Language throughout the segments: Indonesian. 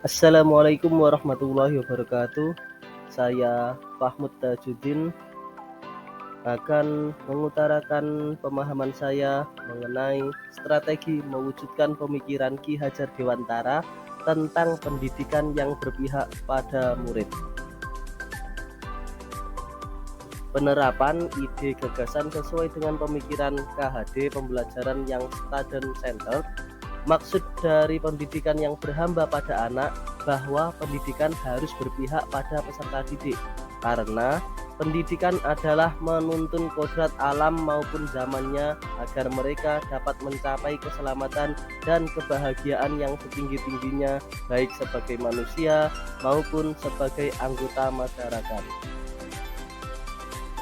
Assalamualaikum warahmatullahi wabarakatuh. Saya Fahmud Tajuddin akan mengutarakan pemahaman saya mengenai strategi mewujudkan pemikiran Ki Hajar Dewantara tentang pendidikan yang berpihak pada murid. Penerapan ide gagasan sesuai dengan pemikiran KHD pembelajaran yang student-centered. Maksud dari pendidikan yang berhamba pada anak bahwa pendidikan harus berpihak pada peserta didik, karena pendidikan adalah menuntun kodrat alam maupun zamannya agar mereka dapat mencapai keselamatan dan kebahagiaan yang setinggi-tingginya, baik sebagai manusia maupun sebagai anggota masyarakat.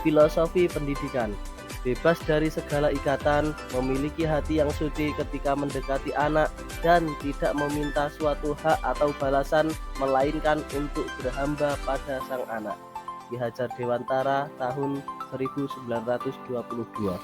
Filosofi pendidikan bebas dari segala ikatan, memiliki hati yang suci ketika mendekati anak, dan tidak meminta suatu hak atau balasan, melainkan untuk berhamba pada sang anak. Ki Hajar Dewantara tahun 1922.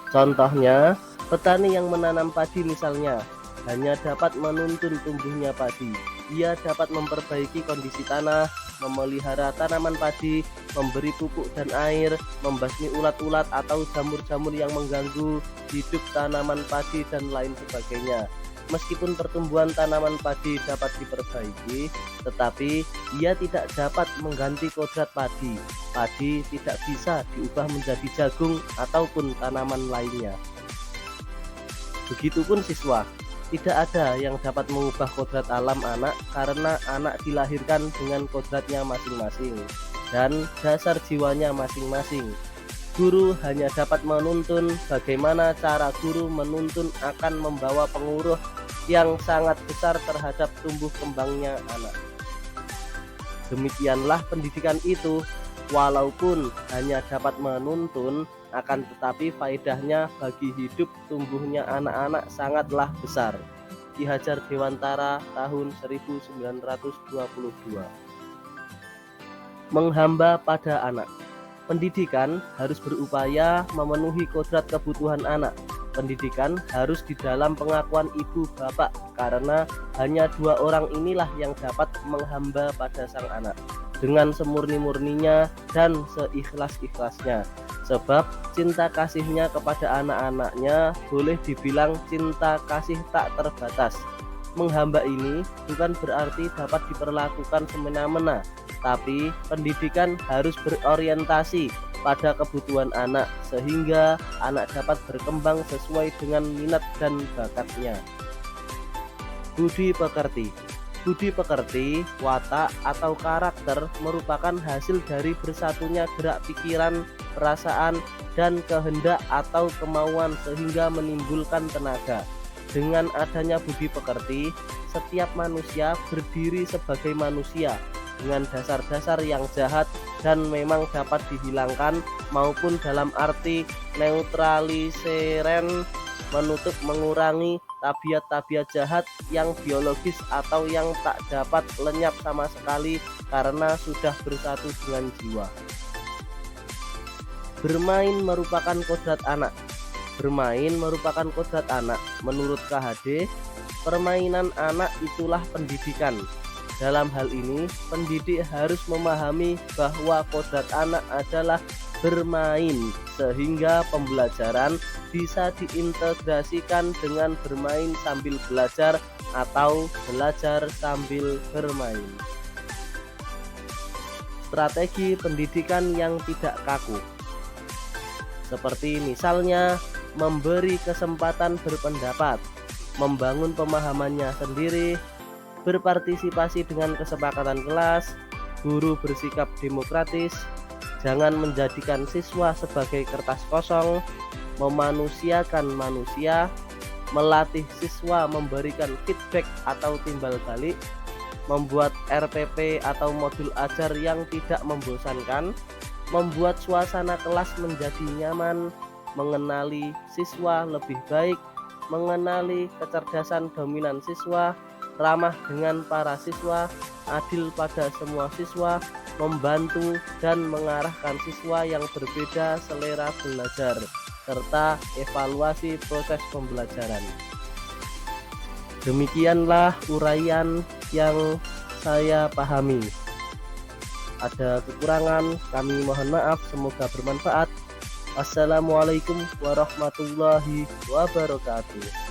Contohnya, petani yang menanam padi misalnya, hanya dapat menuntun tumbuhnya padi. Ia dapat memperbaiki kondisi tanah, memelihara tanaman padi, memberi pupuk dan air, membasmi ulat-ulat atau jamur-jamur yang mengganggu hidup tanaman padi, dan lain sebagainya. Meskipun pertumbuhan tanaman padi dapat diperbaiki, tetapi ia tidak dapat mengganti kodrat padi. Padi tidak bisa diubah menjadi jagung ataupun tanaman lainnya. Begitupun siswa. Tidak ada yang dapat mengubah kodrat alam anak, karena anak dilahirkan dengan kodratnya masing-masing dan dasar jiwanya masing-masing. Guru hanya dapat menuntun. Bagaimana cara guru menuntun akan membawa pengaruh yang sangat besar terhadap tumbuh kembangnya anak. Demikianlah pendidikan itu, walaupun hanya dapat menuntun, akan tetapi faedahnya bagi hidup tumbuhnya anak-anak sangatlah besar. Ki Hajar Dewantara tahun 1922. Menghamba pada anak. Pendidikan harus berupaya memenuhi kodrat kebutuhan anak. Pendidikan harus di dalam pengakuan ibu bapak, karena hanya dua orang inilah yang dapat menghamba pada sang anak dengan semurni-murninya dan seikhlas-ikhlasnya. Sebab cinta kasihnya kepada anak-anaknya boleh dibilang cinta kasih tak terbatas. Menghamba ini bukan berarti dapat diperlakukan semena-mena, tapi pendidikan harus berorientasi pada kebutuhan anak, sehingga anak dapat berkembang sesuai dengan minat dan bakatnya. Budi pekerti. Budi pekerti, watak atau karakter merupakan hasil dari bersatunya gerak pikiran, perasaan, dan kehendak atau kemauan sehingga menimbulkan tenaga. Dengan adanya budi pekerti, setiap manusia berdiri sebagai manusia dengan dasar-dasar yang jahat dan memang dapat dihilangkan, maupun dalam arti neutraliseren, menutup, mengurangi tabiat-tabiat jahat yang biologis atau yang tak dapat lenyap sama sekali karena sudah bersatu dengan jiwa. Bermain merupakan kodrat anak. Bermain merupakan kodrat anak. Menurut KHD, permainan anak itulah pendidikan. Dalam hal ini, pendidik harus memahami bahwa kodrat anak adalah bermain, sehingga pembelajaran bisa diintegrasikan dengan bermain sambil belajar atau belajar sambil bermain. Strategi pendidikan yang tidak kaku, seperti misalnya memberi kesempatan berpendapat, membangun pemahamannya sendiri, berpartisipasi dengan kesepakatan kelas, guru bersikap demokratis, jangan menjadikan siswa sebagai kertas kosong, memanusiakan manusia, melatih siswa memberikan feedback atau timbal balik, membuat RPP atau modul ajar yang tidak membosankan, membuat suasana kelas menjadi nyaman, mengenali siswa lebih baik, mengenali kecerdasan dominan siswa, ramah dengan para siswa, adil pada semua siswa, membantu dan mengarahkan siswa yang berbeda selera belajar, serta evaluasi proses pembelajaran. Demikianlah uraian yang saya pahami. Ada kekurangan, kami mohon maaf. Semoga bermanfaat. Wassalamualaikum warahmatullahi wabarakatuh.